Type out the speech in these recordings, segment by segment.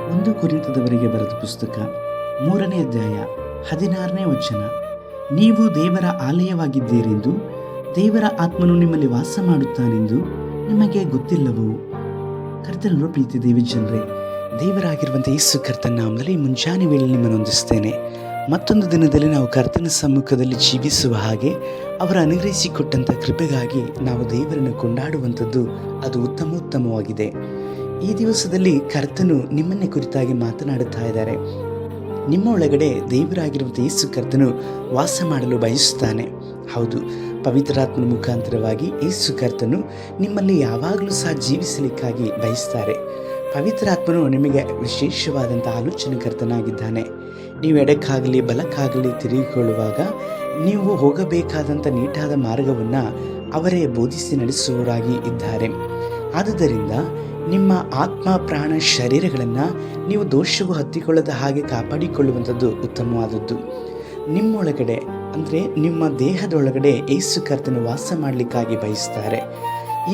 ಒಂದು ಕುರಿತದವರಿಗೆ ಬರೆದ ಪುಸ್ತಕ 3ನೇ ಅಧ್ಯಾಯ 16ನೇ ವಚನ. ನೀವು ದೇವರ ಆಲಯವಾಗಿದ್ದೀರೆಂದು, ದೇವರ ಆತ್ಮನು ನಿಮ್ಮಲ್ಲಿ ವಾಸ ಮಾಡುತ್ತಾನೆಂದು ನಿಮಗೆ ಗೊತ್ತಿಲ್ಲವೋ? ಕರ್ತನನ್ನು ಪ್ರೀತಿ ದೇವಿ ಜನರೇ, ದೇವರಾಗಿರುವಂಥ ಯೇಸು ಕರ್ತನ ನಾಮದಲ್ಲಿ ಮುಂಜಾನೆ ವೇಳೆ ನಿಮ್ಮನ್ನು ವಂದಿಸ್ತೇನೆ. ಮತ್ತೊಂದು ದಿನದಲ್ಲಿ ನಾವು ಕರ್ತನ ಸಮ್ಮುಖದಲ್ಲಿ ಜೀವಿಸುವ ಹಾಗೆ ಅವರ ಅನುಗ್ರಹಿಸಿಕೊಟ್ಟಂಥ ಕೃಪೆಗಾಗಿ ನಾವು ದೇವರನ್ನು ಕೊಂಡಾಡುವಂಥದ್ದು ಅದು ಉತ್ತಮೋತ್ತಮವಾಗಿದೆ. ಈ ದಿವಸದಲ್ಲಿ ಕರ್ತನು ನಿಮ್ಮನ್ನೇ ಕುರಿತಾಗಿ ಮಾತನಾಡುತ್ತಾ ಇದ್ದಾರೆ. ನಿಮ್ಮ ಒಳಗಡೆ ದೇವರಾಗಿರುವಂಥ ಯೇಸು ಕರ್ತನು ವಾಸ ಮಾಡಲು ಬಯಸುತ್ತಾನೆ. ಹೌದು, ಪವಿತ್ರಾತ್ಮನ ಮುಖಾಂತರವಾಗಿ ಯೇಸು ಕರ್ತನು ನಿಮ್ಮಲ್ಲಿ ಯಾವಾಗಲೂ ಸಹ ಜೀವಿಸಲಿಕ್ಕಾಗಿ ಬಯಸ್ತಾರೆ. ಪವಿತ್ರಾತ್ಮನು ನಿಮಗೆ ವಿಶೇಷವಾದಂಥ ಆಲೋಚನೆಕರ್ತನಾಗಿದ್ದಾನೆ. ನೀವು ಎಡಕ್ಕಾಗಲಿ ಬಲಕ್ಕಾಗಲಿ ತಿರುಗಿಕೊಳ್ಳುವಾಗ ನೀವು ಹೋಗಬೇಕಾದಂಥ ನೀಟಾದ ಮಾರ್ಗವನ್ನು ಅವರೇ ಬೋಧಿಸಿ ನಡೆಸುವವರಾಗಿ ಇದ್ದಾರೆ. ಆದುದರಿಂದ ನಿಮ್ಮ ಆತ್ಮ ಪ್ರಾಣ ಶರೀರಗಳನ್ನು ನೀವು ದೋಷವು ಹತ್ತಿಕೊಳ್ಳದ ಹಾಗೆ ಕಾಪಾಡಿಕೊಳ್ಳುವಂಥದ್ದು ಉತ್ತಮವಾದದ್ದು. ನಿಮ್ಮೊಳಗಡೆ ಅಂದರೆ ನಿಮ್ಮ ದೇಹದೊಳಗಡೆ ಯೇಸು ಕರ್ತನು ವಾಸ ಮಾಡಲಿಕ್ಕಾಗಿ ಬಯಸ್ತಾರೆ.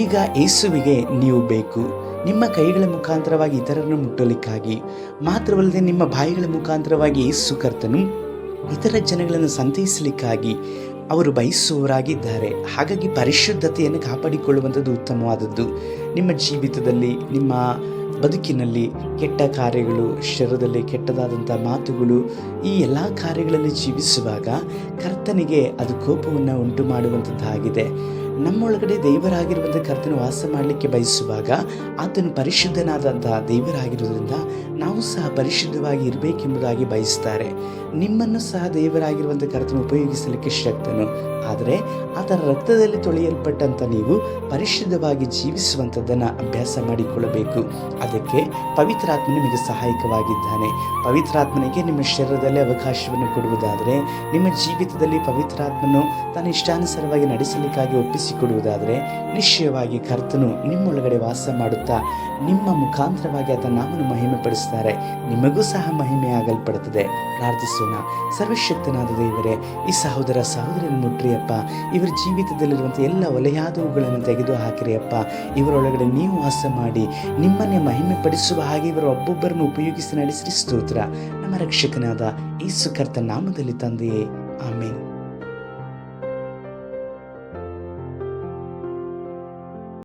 ಈಗ ಯೇಸುವಿಗೆ ನೀವು ಬೇಕು. ನಿಮ್ಮ ಕೈಗಳ ಮುಖಾಂತರವಾಗಿ ಇತರರನ್ನು ಮುಟ್ಟಲಿಕ್ಕಾಗಿ ಮಾತ್ರವಲ್ಲದೆ ನಿಮ್ಮ ಬಾಯಿಗಳ ಮುಖಾಂತರವಾಗಿ ಯೇಸು ಕರ್ತನು ಇತರ ಜನಗಳನ್ನು ಸಂತೈಸಲಿಕ್ಕಾಗಿ ಅವರು ಬಯಸುವವರಾಗಿದ್ದಾರೆ. ಹಾಗಾಗಿ ಪರಿಶುದ್ಧತೆಯನ್ನು ಕಾಪಾಡಿಕೊಳ್ಳುವಂಥದ್ದು ಉತ್ತಮವಾದದ್ದು. ನಿಮ್ಮ ಜೀವಿತದಲ್ಲಿ, ನಿಮ್ಮ ಬದುಕಿನಲ್ಲಿ ಕೆಟ್ಟ ಕಾರ್ಯಗಳು, ಶರೀರದಲ್ಲಿ ಕೆಟ್ಟದಾದಂಥ ಮಾತುಗಳು, ಈ ಎಲ್ಲ ಕಾರ್ಯಗಳಲ್ಲಿ ಜೀವಿಸುವಾಗ ಕರ್ತನಿಗೆ ಅದು ಕೋಪವನ್ನು ಉಂಟು ಮಾಡುವಂಥದ್ದಾಗಿದೆ. ನಮ್ಮೊಳಗಡೆ ದೇವರಾಗಿರುವಂಥ ಕರ್ತನು ವಾಸ ಮಾಡಲಿಕ್ಕೆ ಬಯಸುವಾಗ ಆತನು ಪರಿಶುದ್ಧನಾದಂತಹ ದೇವರಾಗಿರುವುದರಿಂದ ನಾವು ಸಹ ಪರಿಶುದ್ಧವಾಗಿ ಇರಬೇಕೆಂಬುದಾಗಿ ಬಯಸ್ತಾರೆ. ನಿಮ್ಮನ್ನು ಸಹ ದೇವರಾಗಿರುವಂಥ ಕರ್ತನು ಉಪಯೋಗಿಸಲಿಕ್ಕೆ ಶಕ್ತನು. ಆದರೆ ಆತನ ರಕ್ತದಲ್ಲಿ ತೊಳೆಯಲ್ಪಟ್ಟಂಥ ನೀವು ಪರಿಶುದ್ಧವಾಗಿ ಜೀವಿಸುವಂಥದ್ದನ್ನು ಅಭ್ಯಾಸ ಮಾಡಿಕೊಳ್ಳಬೇಕು. ಅದಕ್ಕೆ ಪವಿತ್ರಾತ್ಮ ನಿಮಗೆ ಸಹಾಯಕವಾಗಿದ್ದಾನೆ. ಪವಿತ್ರಾತ್ಮನಿಗೆ ನಿಮ್ಮ ಶರೀರದಲ್ಲಿ ಅವಕಾಶವನ್ನು ಕೊಡುವುದಾದರೆ, ನಿಮ್ಮ ಜೀವಿತದಲ್ಲಿ ಪವಿತ್ರಾತ್ಮನು ತನ್ನ ಇಷ್ಟಾನುಸಾರವಾಗಿ ನಡೆಸಲಿಕ್ಕಾಗಿ ಒಪ್ಪಿಸಿಕೊಡುವುದಾದರೆ, ನಿಶ್ಚಯವಾಗಿ ಕರ್ತನು ನಿಮ್ಮೊಳಗಡೆ ವಾಸ ಮಾಡುತ್ತಾ ನಿಮ್ಮ ಮುಖಾಂತರವಾಗಿ ಆತನ ನಾಮವನ್ನು ಮಹಿಮೆ ಪಡಿಸ್ತಾರೆ. ನಿಮಗೂ ಸಹ ಮಹಿಮೆ ಆಗಲ್ಪಡುತ್ತದೆ. ಪ್ರಾರ್ಥಿಸೋಣ. ಸರ್ವಶಕ್ತನಾದ ದೇವರೇ, ಈ ಸಹೋದರ ಸಹೋದರನ್ನು ಮುಟ್ರಿಯಪ್ಪ. ಇವರ ಜೀವಿತದಲ್ಲಿರುವಂಥ ಎಲ್ಲ ಒಲೆಯಾದವುಗಳನ್ನು ತೆಗೆದು ಹಾಕಿರಿಯಪ್ಪ. ಇವರೊಳಗಡೆ ನೀವು ವಾಸ ಮಾಡಿ ನಿಮ್ಮನ್ನೇ ಮಹಿಮೆ ಪಡಿಸುವ ಹಾಗೆ ಇವರ ಒಬ್ಬೊಬ್ಬರನ್ನು ಉಪಯೋಗಿಸಿ ನಡೆಸಿರಿ. ಸ್ತೋತ್ರ. ನಮ್ಮ ರಕ್ಷಕನಾದ ಯೇಸು ಕರ್ತನ ನಾಮದಲ್ಲಿ ತಂದೆಯೇ, ಆಮೇನ್.